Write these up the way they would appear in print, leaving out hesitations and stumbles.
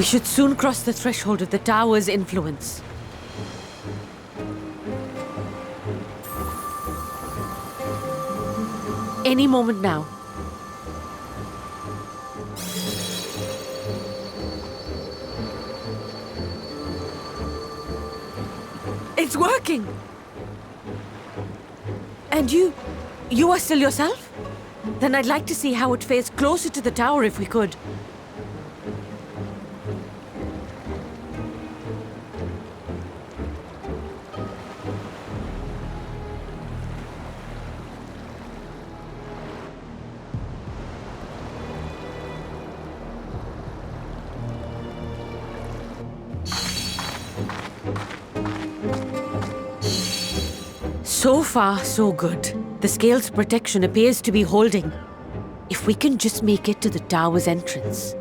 We should soon cross the threshold of the tower's influence. Any moment now. It's working! And you are still yourself? Then I'd like to see how it fares closer to the tower if we could. So far, so good. The scale's protection appears to be holding. If we can just make it to the tower's entrance.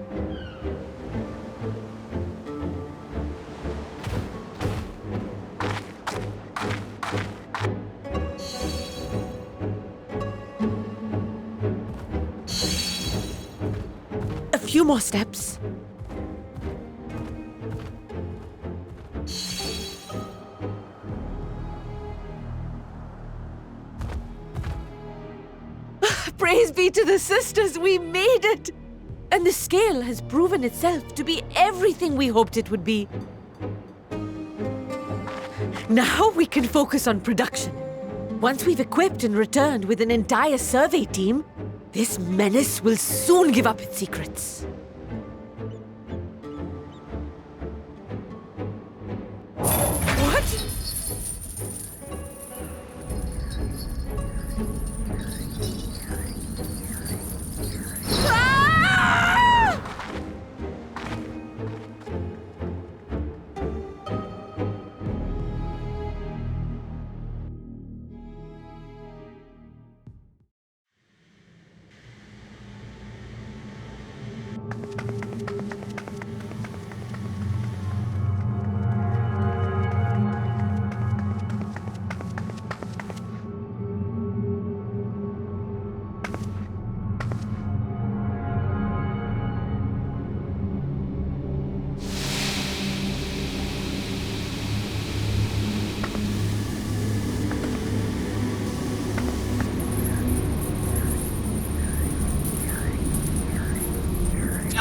A few more steps. Praise be to the sisters, we made it! And the scale has proven itself to be everything we hoped it would be. Now we can focus on production. Once we've equipped and returned with an entire survey team, this menace will soon give up its secrets. What?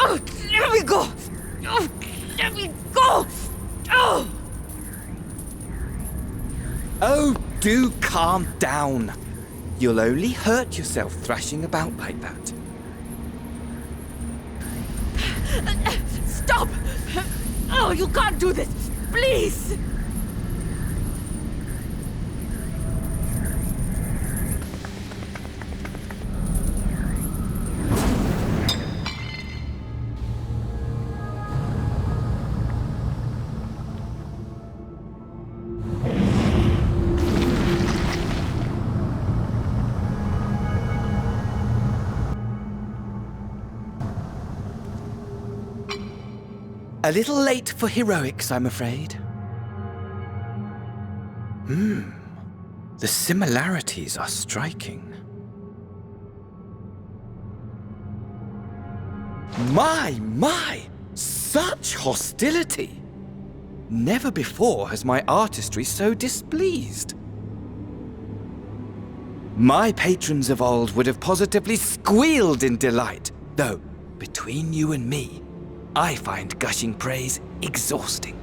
Oh, let me go! Oh, let me go! Oh! Oh, do calm down. You'll only hurt yourself thrashing about like that. Stop! Oh, you can't do this! Please! A little late for heroics, I'm afraid. The similarities are striking. My! Such hostility! Never before has my artistry so displeased. My patrons of old would have positively squealed in delight, though, between you and me, I find gushing praise exhausting.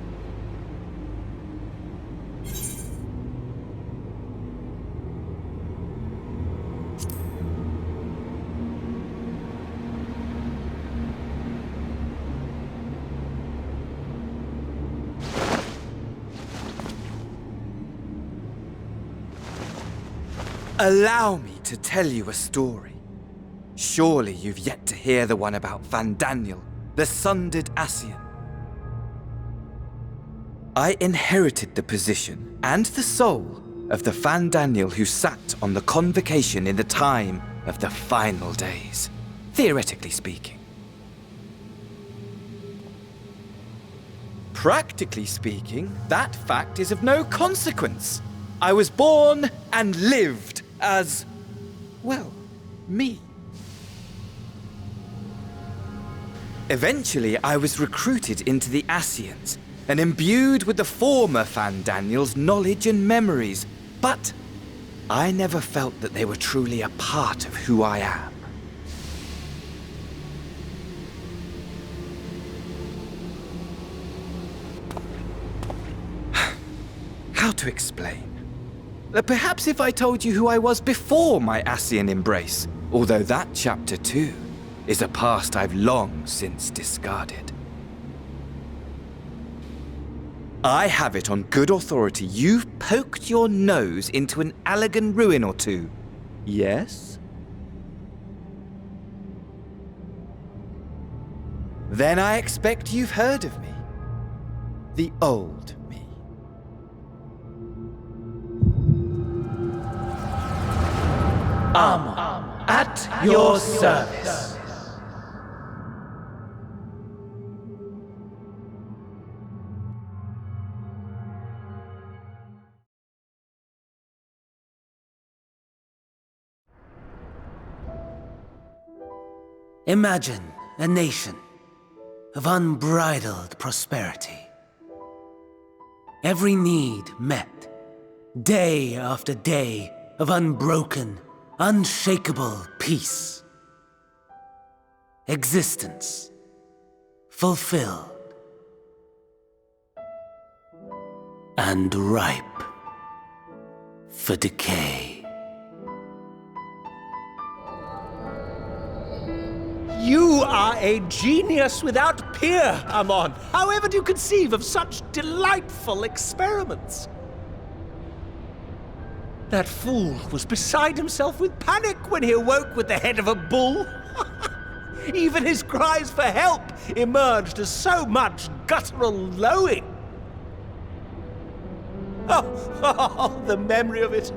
Allow me to tell you a story. Surely you've yet to hear the one about Van Daniel, the sundered Ascian. I inherited the position and the soul of the Van Daniel who sat on the convocation in the time of the final days, theoretically speaking. Practically speaking, that fact is of no consequence. I was born and lived as, well, me. Eventually, I was recruited into the Ascians and imbued with the former Fandaniel's knowledge and memories, but I never felt that they were truly a part of who I am. How to explain? Perhaps if I told you who I was before my Ascian embrace, although that chapter too is a past I've long since discarded. I have it on good authority you've poked your nose into an Allegan ruin or two. Yes? Then I expect you've heard of me. The old me. Armor, at your service. Imagine a nation of unbridled prosperity. Every need met, day after day of unbroken, unshakable peace. Existence fulfilled and ripe for decay. You are a genius without peer, Amon. However do you conceive of such delightful experiments? That fool was beside himself with panic when he awoke with the head of a bull. Even his cries for help emerged as so much guttural lowing. Oh, the memory of it.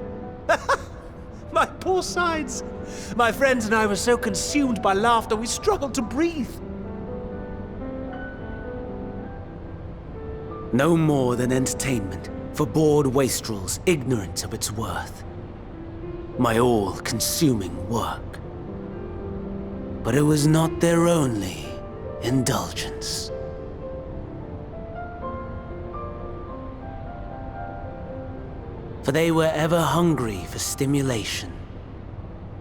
My poor sides. My friends and I were so consumed by laughter we struggled to breathe. No more than entertainment for bored wastrels ignorant of its worth. My all-consuming work. But it was not their only indulgence. For they were ever hungry for stimulation.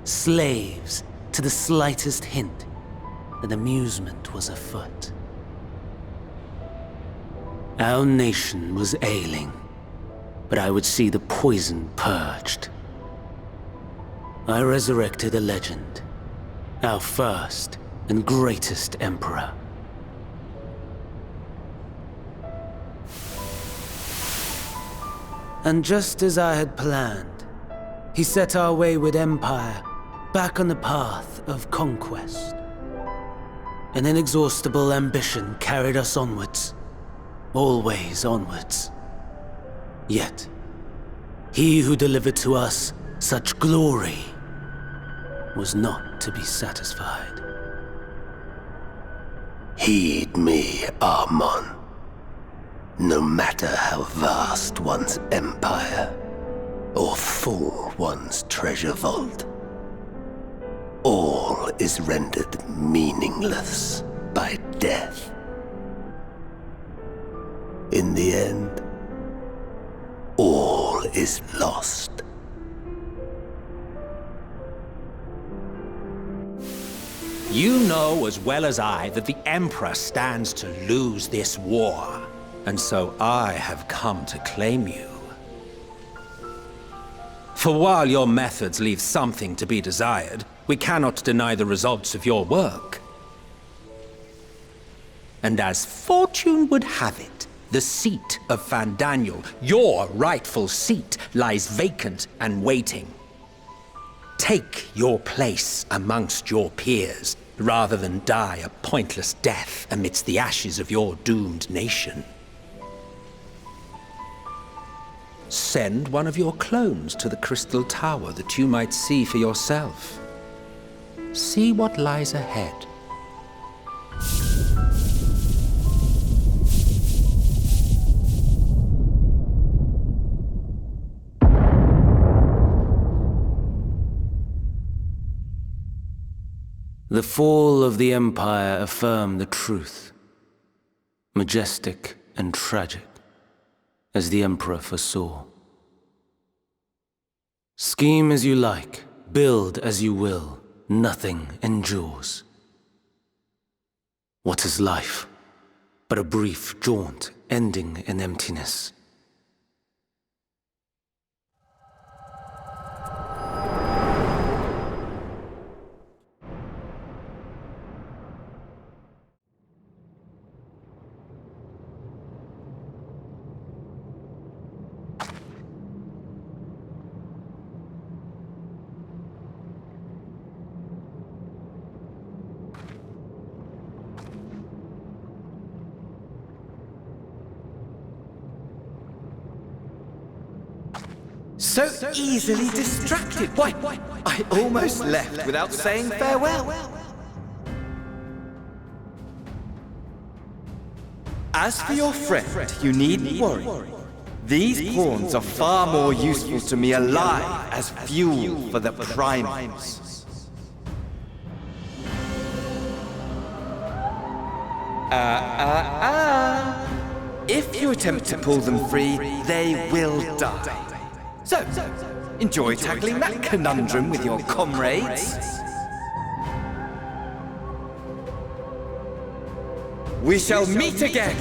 Slaves to the slightest hint that amusement was afoot. Our nation was ailing, but I would see the poison purged. I resurrected a legend, our first and greatest emperor. And just as I had planned, he set our wayward empire back on the path of conquest. An inexhaustible ambition carried us onwards, always onwards. Yet, he who delivered to us such glory was not to be satisfied. Heed me, Armon. No matter how vast one's empire, or full one's treasure vault, all is rendered meaningless by death. In the end, all is lost. You know as well as I that the Emperor stands to lose this war, and so I have come to claim you. For while your methods leave something to be desired, we cannot deny the results of your work. And as fortune would have it, the seat of Fandaniel, your rightful seat, lies vacant and waiting. Take your place amongst your peers, rather than die a pointless death amidst the ashes of your doomed nation. Send one of your clones to the Crystal Tower that you might see for yourself. See what lies ahead. The fall of the Empire affirmed the truth, majestic and tragic, as the Emperor foresaw. Scheme as you like, build as you will, nothing endures. What is life but a brief jaunt ending in emptiness? So easily distracted. Why, I almost left without saying farewell. As for your friend, you needn't worry. These pawns are far more useful to me alive as fuel for the primals. If you attempt to pull them free, they will die. So, enjoy tackling that conundrum with your comrades. We shall meet again!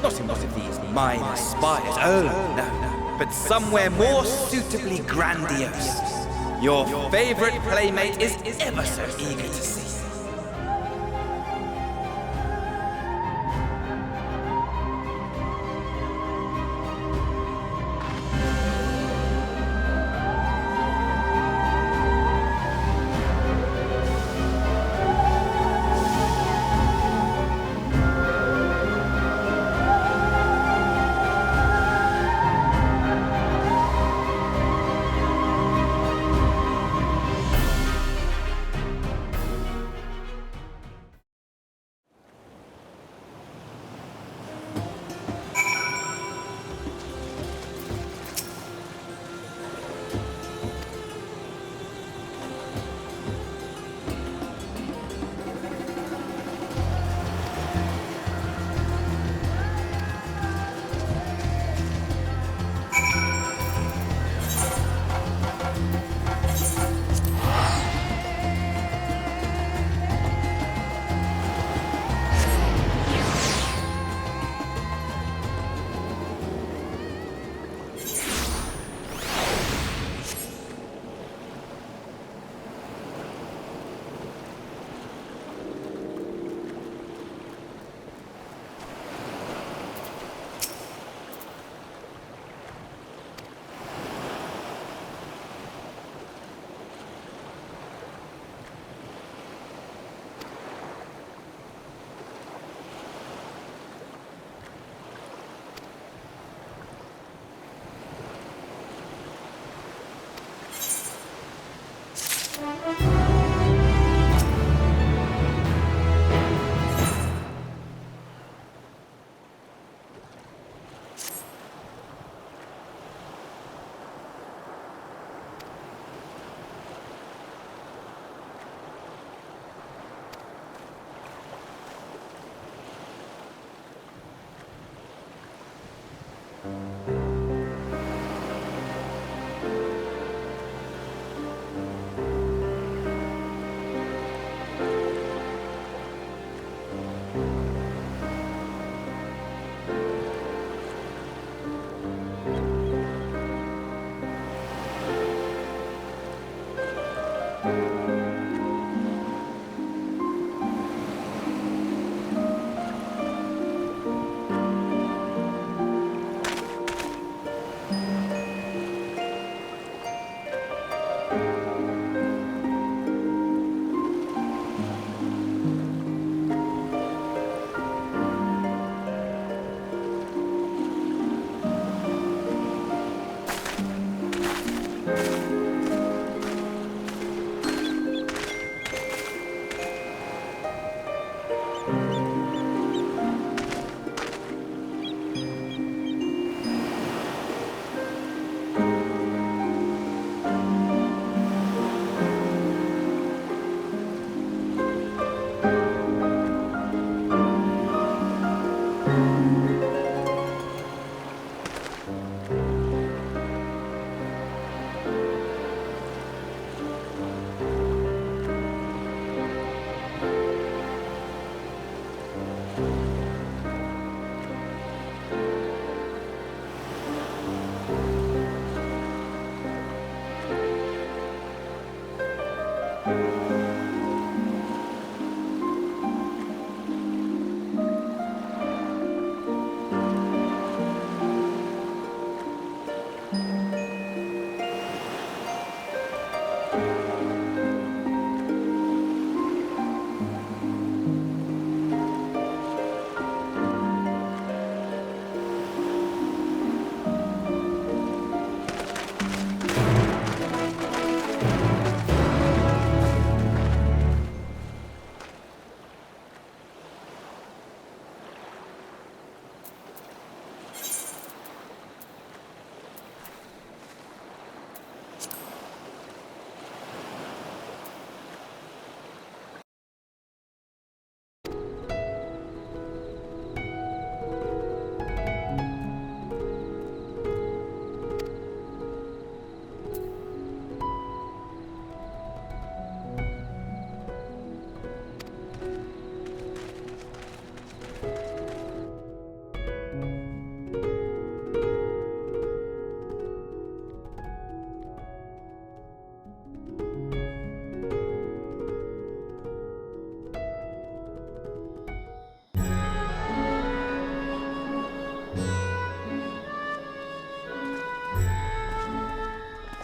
Not in one of these minor spires, oh no, but somewhere more suitably grandiose. Your favorite playmate is ever so eager to see.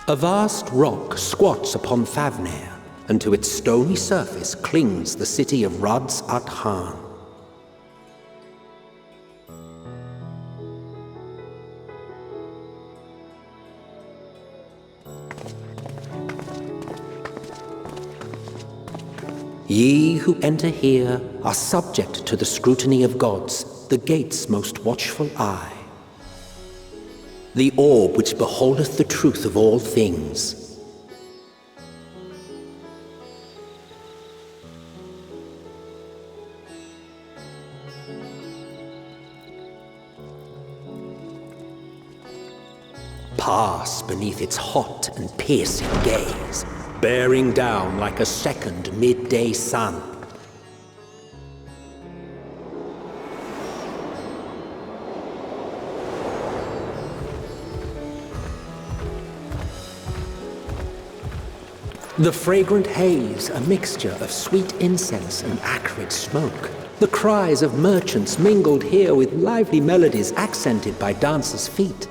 A vast rock squats upon Thavnair, and to its stony surface clings the city of Rads at Han. Ye who enter here are subject to the scrutiny of gods, the gate's most watchful eye. The orb which beholdeth the truth of all things. Pass beneath its hot and piercing gaze, bearing down like a second midday sun. The fragrant haze, a mixture of sweet incense and acrid smoke. The cries of merchants mingled here with lively melodies accented by dancers' feet.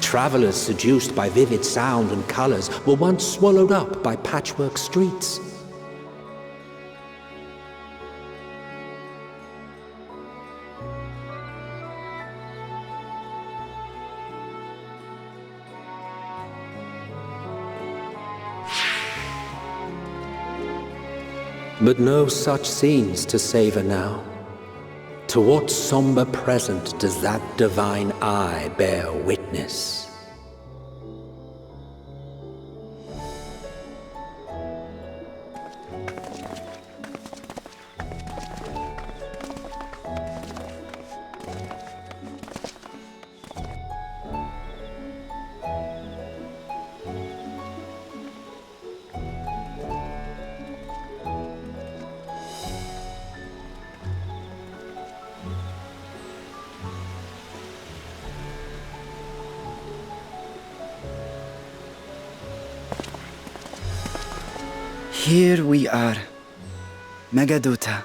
Travelers seduced by vivid sound and colors were once swallowed up by patchwork streets. But no such scenes to savor now. To what somber present does that divine eye bear witness? Here we are, Megaduta.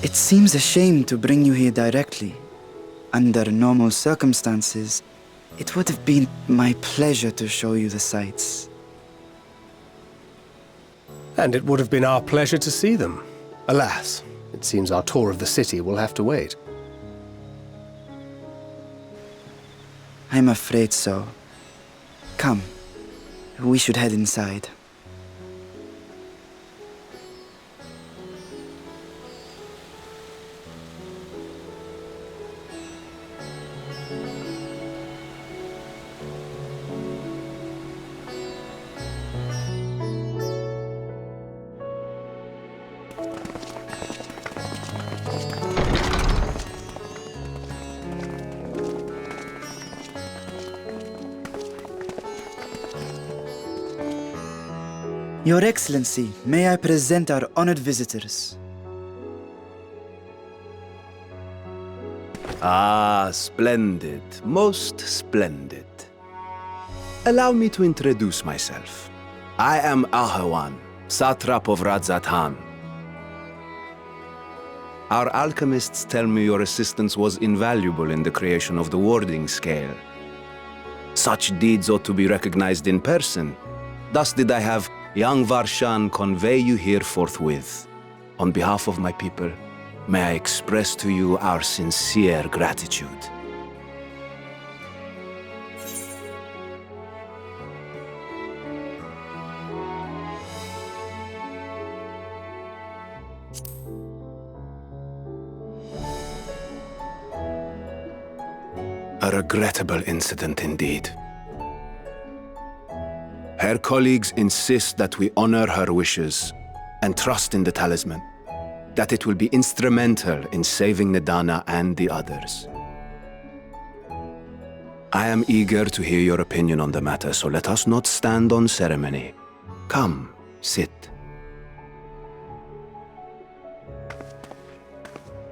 It seems a shame to bring you here directly. Under normal circumstances, it would have been my pleasure to show you the sights. And it would have been our pleasure to see them. Alas, it seems our tour of the city will have to wait. I'm afraid so. Come, we should head inside. Your Excellency, may I present our honored visitors? Ah, splendid. Most splendid. Allow me to introduce myself. I am Ahawan, satrap of Radzat-Han. Our alchemists tell me your assistance was invaluable in the creation of the warding scale. Such deeds ought to be recognized in person. Thus did I have young Varshan convey you here forthwith. On behalf of my people, may I express to you our sincere gratitude. A regrettable incident indeed. Her colleagues insist that we honor her wishes and trust in the talisman, that it will be instrumental in saving Nidana and the others. I am eager to hear your opinion on the matter, so let us not stand on ceremony. Come, sit.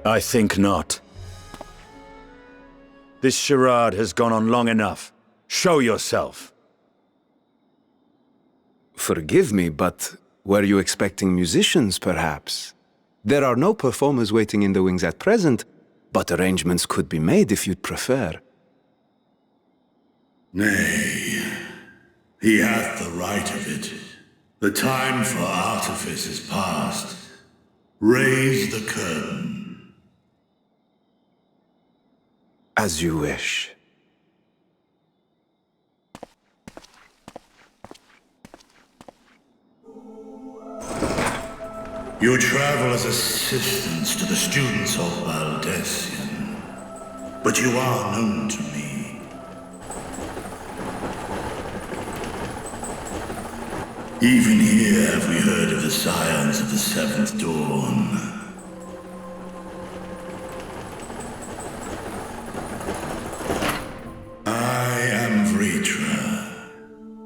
I think not. This charade has gone on long enough. Show yourself. Forgive me, but were you expecting musicians, perhaps? There are no performers waiting in the wings at present, but arrangements could be made if you'd prefer. Nay, he hath the right of it. The time for artifice is past. Raise the curtain. As you wish. You travel as assistants to the students of Valdesian, but you are known to me. Even here have we heard of the scions of the Seventh Dawn.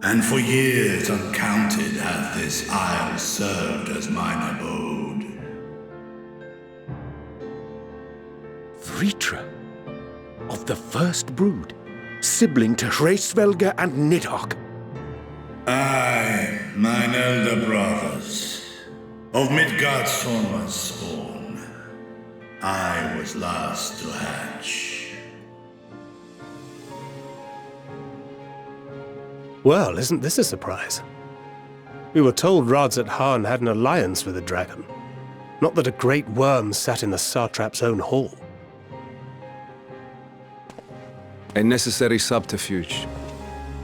And for years uncounted hath this isle served as mine abode. Vritra, of the first brood, sibling to Hraesvelga and Nidhogg. Aye, mine elder brothers, of Midgard Sorma's spawn, I was last to hatch. Well, isn't this a surprise? We were told Radzat-Han had an alliance with the dragon. Not that a great worm sat in the satrap's own hall. A necessary subterfuge,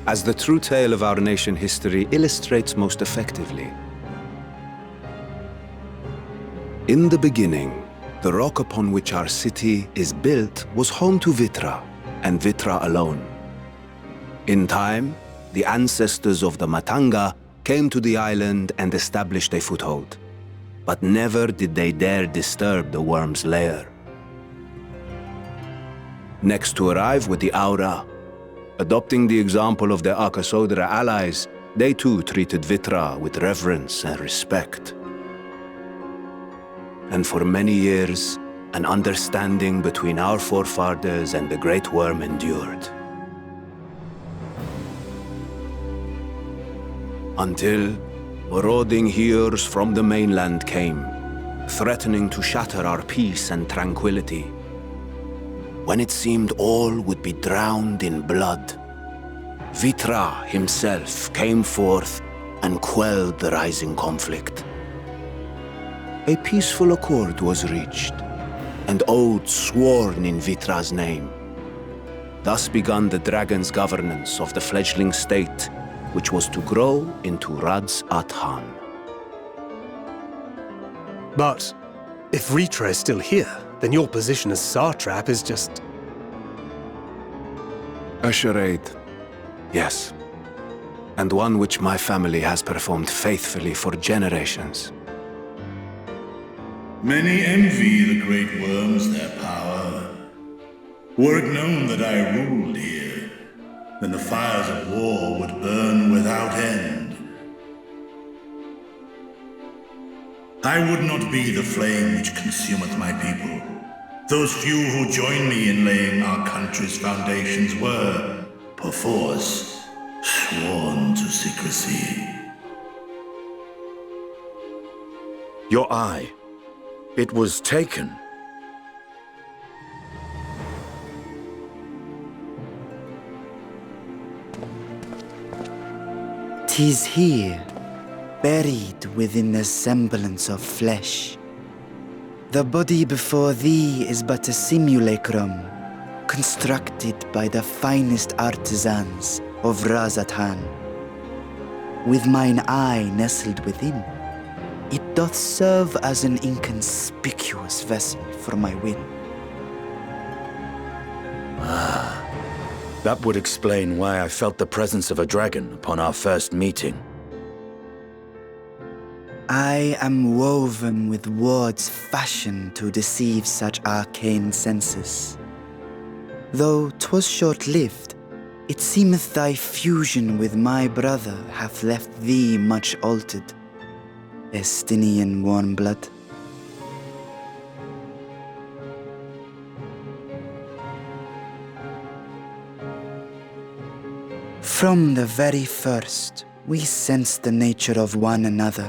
as the true tale of our nation history illustrates most effectively. In the beginning, the rock upon which our city is built was home to Vitra, and Vitra alone. In time, the ancestors of the Matanga came to the island and established a foothold. But never did they dare disturb the worm's lair. Next to arrive with the Aura, adopting the example of their Akasodra allies, they too treated Vitra with reverence and respect. And for many years, an understanding between our forefathers and the Great Worm endured. Until marauding heroes from the mainland came, threatening to shatter our peace and tranquility. When it seemed all would be drowned in blood, Vitra himself came forth and quelled the rising conflict. A peaceful accord was reached, and oaths sworn in Vitra's name. Thus began the dragon's governance of the fledgling state, which was to grow into Radzat-Han. But if Vritra is still here, then your position as satrap is just... A charade, yes. And one which my family has performed faithfully for generations. Many envy the great worms their power. Were it known that I ruled here, then the fires of war would burn without end. I would not be the flame which consumeth my people, Those few who joined me in laying our country's foundations were, perforce, sworn to secrecy. Your eye. It was taken. 'Tis here, buried within the semblance of flesh. The body before thee is but a simulacrum, constructed by the finest artisans of Razathan. With mine eye nestled within, it doth serve as an inconspicuous vessel for my will. That would explain why I felt the presence of a dragon upon our first meeting. I am woven with words fashioned to deceive such arcane senses. Though 'twas short-lived, it seemeth thy fusion with my brother hath left thee much altered, Estinian warm blood. From the very first, we sensed the nature of one another,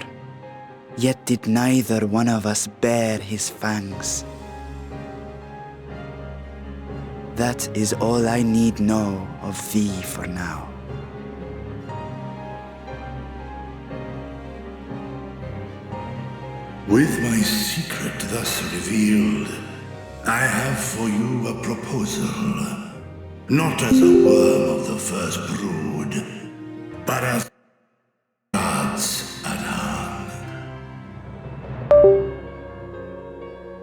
yet did neither one of us bare his fangs. That is all I need know of thee for now. With my secret thus revealed, I have for you a proposal. Not as a worm of the first brood, but as gods at hand.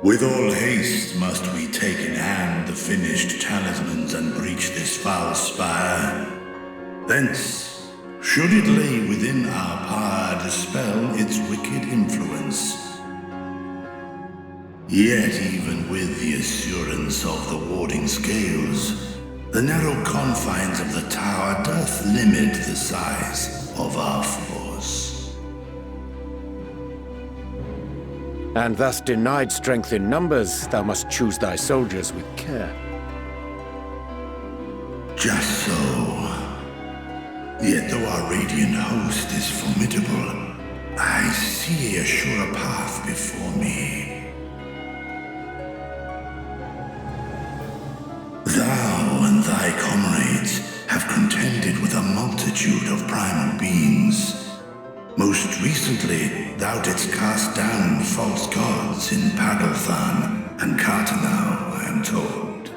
With all haste must we take in hand the finished talismans and breach this foul spire. Thence, should it lay within our power, dispel its wicked influence. Yet even with the assurance of the warding scales, the narrow confines of the tower doth limit the size of our force. And thus denied strength in numbers, thou must choose thy soldiers with care. Just so. Yet though our radiant host is formidable, I see a surer path before me. Thou and thy comrades have contended with a multitude of primal beings. Most recently, thou didst cast down false gods in Pagalthan and Cartanau, I am told.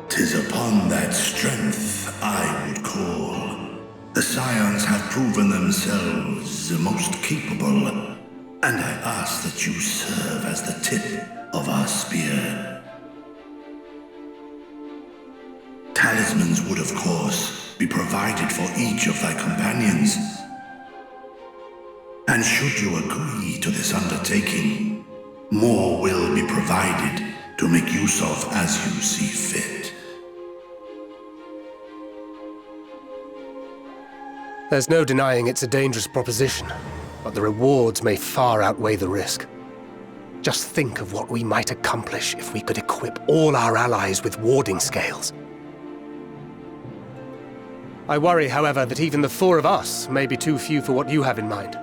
'Tis upon that strength I would call. The Scions have proven themselves the most capable, and I ask that you serve as the tip of our spear. Talismans would, of course, be provided for each of thy companions. And should you agree to this undertaking, more will be provided to make use of as you see fit. There's no denying it's a dangerous proposition, but the rewards may far outweigh the risk. Just think of what we might accomplish if we could equip all our allies with warding scales. I worry, however, that even the four of us may be too few for what you have in mind.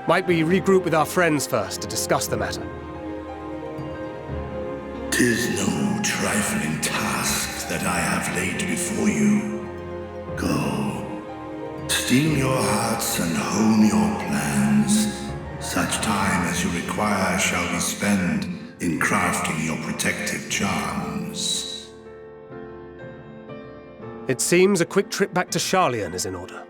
Might we regroup with our friends first to discuss the matter? 'Tis no trifling task that I have laid before you. Go, steel your hearts and hone your plans. Such time as you require shall be spent in crafting your protective charms. It seems a quick trip back to Sharlayan is in order.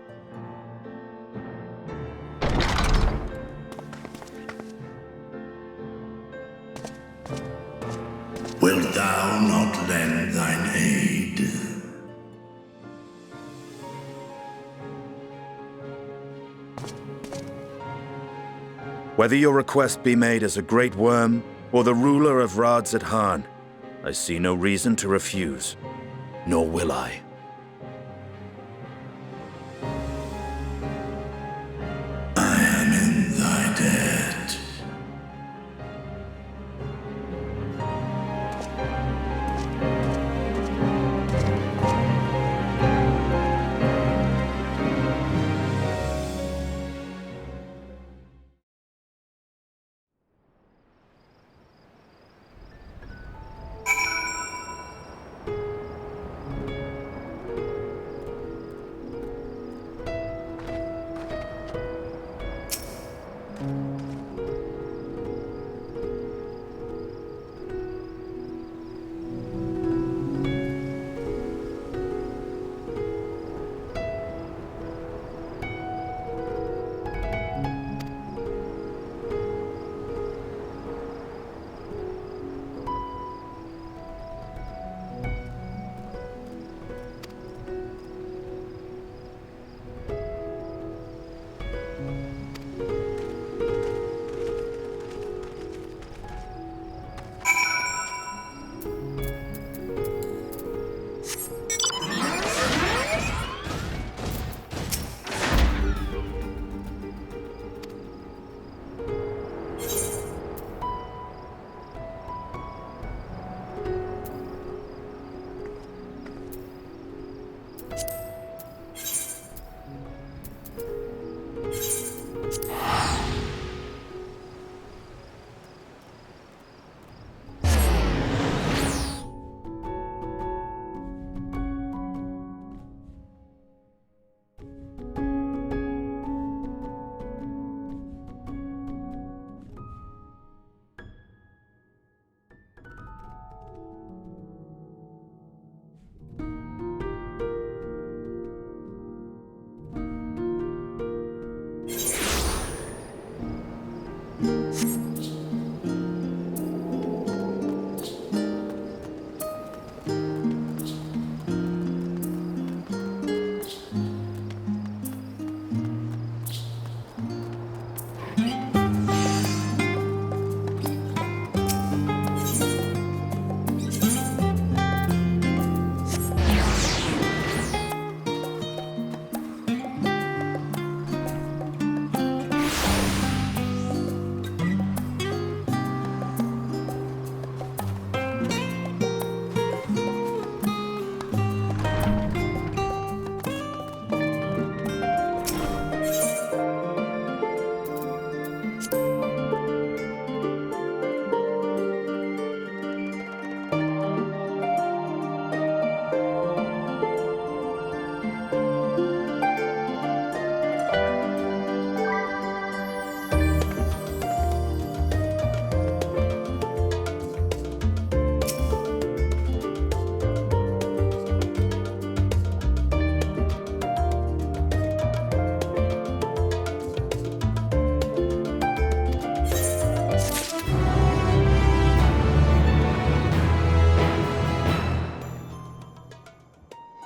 Wilt thou not lend thine aid? Whether your request be made as a great worm or the ruler of Razathan, I see no reason to refuse, nor will I.